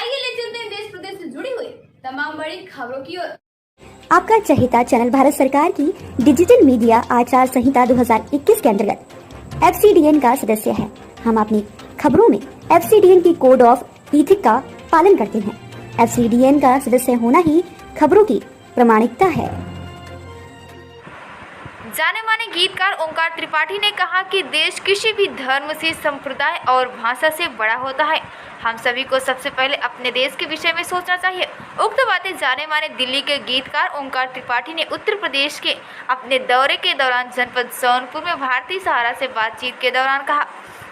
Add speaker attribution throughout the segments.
Speaker 1: आइए ले चलते हैं देश प्रदेश से जुड़ी हुई तमाम बड़ी खबरों की ओर।
Speaker 2: आपका चहेता चैनल भारत सरकार की डिजिटल मीडिया आचार संहिता 2021 के अंतर्गत FCDN का सदस्य है। हम अपनी खबरों में FCDN की कोड ऑफ इथिक का पालन करते हैं। FCDN का सदस्य होना ही खबरों की प्रामाणिकता है।
Speaker 3: जाने माने गीतकार ओंकार त्रिपाठी ने कहा कि देश किसी भी धर्म से, संप्रदाय और भाषा से बड़ा होता है। हम सभी को सबसे पहले अपने देश के विषय में सोचना चाहिए। उक्त बातें जाने माने दिल्ली के गीतकार ओंकार त्रिपाठी ने उत्तर प्रदेश के अपने दौरे के दौरान जनपद सोनपुर में भारतीय सहारा से बातचीत के दौरान कहा।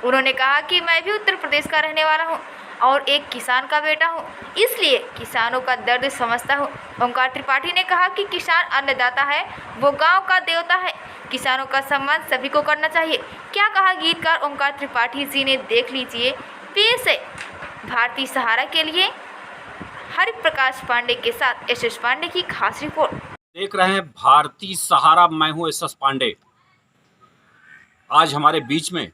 Speaker 3: उन्होंने कहा कि मैं भी उत्तर प्रदेश का रहने वाला हूँ और एक किसान का बेटा हूँ, इसलिए किसानों का दर्द समझता हूँ। ओंकार त्रिपाठी ने कहा कि किसान अन्नदाता है, वो गांव का देवता है। किसानों का सम्मान सभी को करना चाहिए। क्या कहा गीतकार ओंकार त्रिपाठी जी ने, देख लीजिए। पेश है भारतीय सहारा के लिए हरि प्रकाश पांडे के साथ SS पांडे की खास रिपोर्ट।
Speaker 4: देख रहे हैं भारतीय सहारा, मैं हूं SS पांडे। आज हमारे बीच में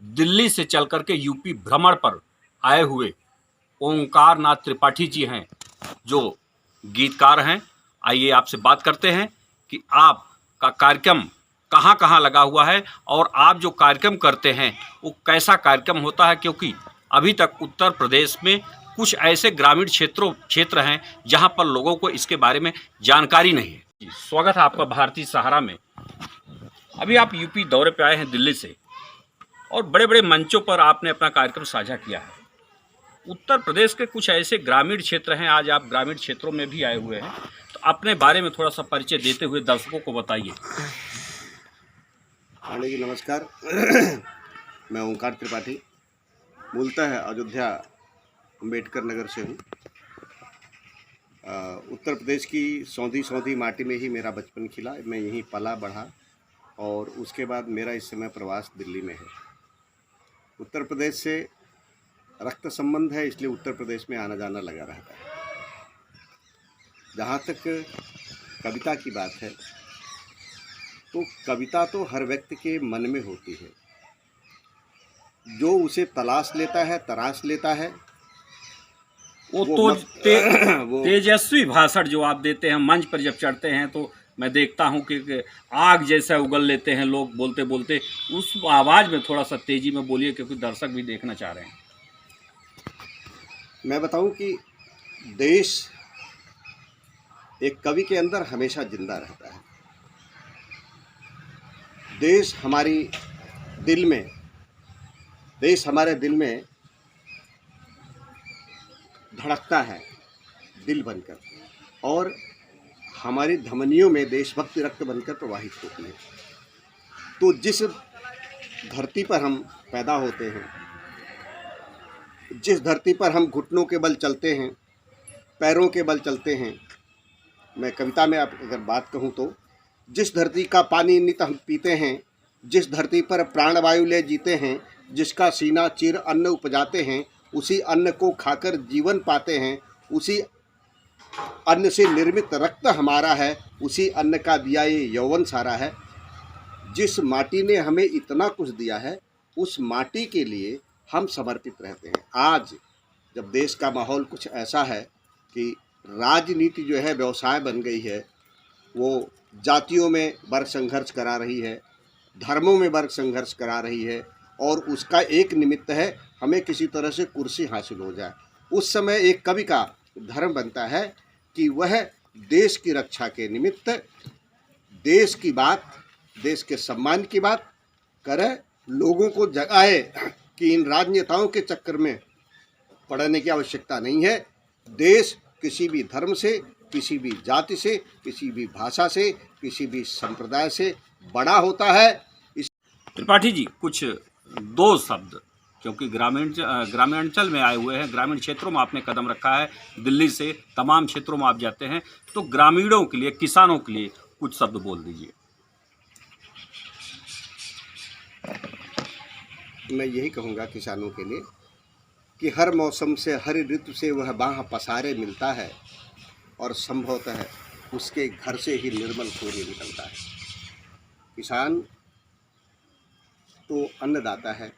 Speaker 4: दिल्ली से चल करके यूपी भ्रमण पर आए हुए ओंकार नाथ त्रिपाठी जी हैं, जो गीतकार हैं। आइए आपसे बात करते हैं कि आपका कार्यक्रम कहाँ कहाँ लगा हुआ है और आप जो कार्यक्रम करते हैं वो कैसा कार्यक्रम होता है, क्योंकि अभी तक उत्तर प्रदेश में कुछ ऐसे ग्रामीण क्षेत्र हैं जहां पर लोगों को इसके बारे में जानकारी नहीं है। जी, स्वागत है आपका भारतीय सहारा में। अभी आप यूपी दौरे पे आए हैं दिल्ली से और बड़े बड़े मंचों पर आपने अपना कार्यक्रम साझा किया है। उत्तर प्रदेश के कुछ ऐसे ग्रामीण क्षेत्र हैं, आज आप ग्रामीण क्षेत्रों में भी आए हुए हैं, तो अपने बारे में थोड़ा सा परिचय देते हुए दर्शकों को बताइए।
Speaker 5: पांडे जी नमस्कार। मैं ओंकार त्रिपाठी, मूलतः अयोध्या अम्बेडकर नगर से हूँ। उत्तर प्रदेश की सौंधी माटी में ही मेरा बचपन खिला। मैं यहीं पला बढ़ा और उसके बाद मेरा इस समय प्रवास दिल्ली में है। उत्तर प्रदेश से रक्त संबंध है, इसलिए उत्तर प्रदेश में आना जाना लगा रहता है। जहाँ तक कविता की बात है तो कविता तो हर व्यक्ति के मन में होती है। जो उसे तलाश लेता है, तराश लेता है,
Speaker 4: वो तो तेजस्वी भाषण जो आप देते हैं, मंच पर जब चढ़ते हैं तो मैं देखता हूं कि आग जैसा उगल लेते हैं लोग बोलते बोलते। उस आवाज़ में थोड़ा सा तेजी में बोलिए, क्योंकि दर्शक भी देखना चाह रहे हैं।
Speaker 5: मैं बताऊं कि देश एक कवि के अंदर हमेशा जिंदा रहता है। देश हमारी दिल में, देश हमारे दिल में धड़कता है दिल बनकर, और हमारी धमनियों में देशभक्ति रक्त बनकर प्रवाहित होती है। तो जिस धरती पर हम पैदा होते हैं, जिस धरती पर हम घुटनों के बल चलते हैं, पैरों के बल चलते हैं, मैं कविता में आप अगर बात कहूँ तो जिस धरती का पानी नित हम पीते हैं, जिस धरती पर प्राणवायु ले जीते हैं, जिसका सीना चीर अन्न उपजाते हैं, उसी अन्न को खाकर जीवन पाते हैं, उसी अन्न से निर्मित रक्त हमारा है, उसी अन्न का दिया ये यौवन सारा है। जिस माटी ने हमें इतना कुछ दिया है, उस माटी के लिए हम समर्पित रहते हैं। आज जब देश का माहौल कुछ ऐसा है कि राजनीति जो है व्यवसाय बन गई है, वो जातियों में वर्ग संघर्ष करा रही है, धर्मों में वर्ग संघर्ष करा रही है, और उसका एक निमित्त है हमें किसी तरह से कुर्सी हासिल हो जाए। उस समय एक कवि का धर्म बनता है कि वह देश की रक्षा के निमित्त देश की बात, देश के सम्मान की बात करे, लोगों को जगाए कि इन राजनेताओं के चक्कर में पड़ने की आवश्यकता नहीं है। देश किसी भी धर्म से, किसी भी जाति से, किसी भी भाषा से, किसी भी संप्रदाय से बड़ा होता है।
Speaker 4: त्रिपाठी जी, कुछ दो शब्द, क्योंकि ग्रामीणांचल में आए हुए हैं, ग्रामीण क्षेत्रों में आपने कदम रखा है, दिल्ली से तमाम क्षेत्रों में आप जाते हैं, तो ग्रामीणों के लिए, किसानों के लिए कुछ शब्द बोल दीजिए।
Speaker 5: मैं यही कहूँगा किसानों के लिए कि हर मौसम से, हर ऋतु से वह बाह पसारे मिलता है, और संभवतः उसके घर से ही निर्मल सूर्य निकलता है। किसान तो अन्नदाता है,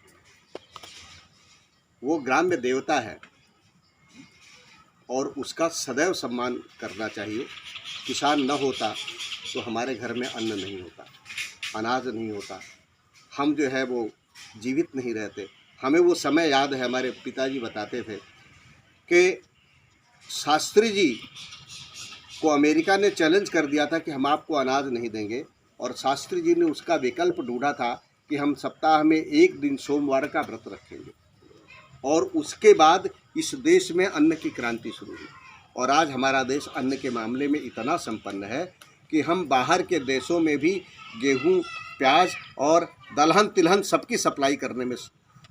Speaker 5: वो ग्राम्य देवता है। और उसका सदैव सम्मान करना चाहिए। किसान न होता तो हमारे घर में अन्न नहीं होता, अनाज नहीं होता, हम जो है वो जीवित नहीं रहते। हमें वो समय याद है, हमारे पिताजी बताते थे कि शास्त्री जी को अमेरिका ने चैलेंज कर दिया था कि हम आपको अनाज नहीं देंगे, और शास्त्री जी ने उसका विकल्प ढूंढा था कि हम सप्ताह में एक दिन सोमवार का व्रत रखेंगे, और उसके बाद इस देश में अन्न की क्रांति शुरू हुई। और आज हमारा देश अन्न के मामले में इतना संपन्न है कि हम बाहर के देशों में भी गेहूं, प्याज और दलहन तिलहन सबकी सप्लाई करने में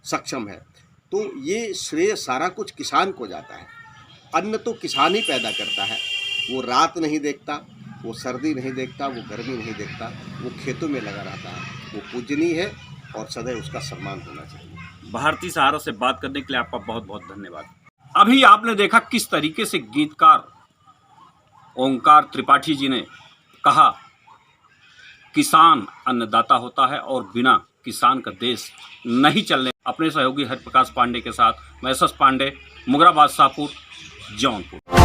Speaker 5: सक्षम है। तो ये श्रेय सारा कुछ किसान को जाता है। अन्न तो किसान ही पैदा करता है। वो रात नहीं देखता, वो सर्दी नहीं देखता, वो गर्मी नहीं देखता, वो खेतों में लगा रहता है। वो पूजनीय है और सदैव उसका सम्मान होना चाहिए।
Speaker 4: भारतीय सहारा से बात करने के लिए आपका बहुत बहुत धन्यवाद। अभी आपने देखा किस तरीके से गीतकार ओंकार त्रिपाठी जी ने कहा, किसान अन्नदाता होता है और बिना किसान का देश नहीं चलने। अपने सहयोगी हरिप्रकाश पांडे के साथ मैं एस एस पांडे, मुगराबाद शाहपुर, जौनपुर।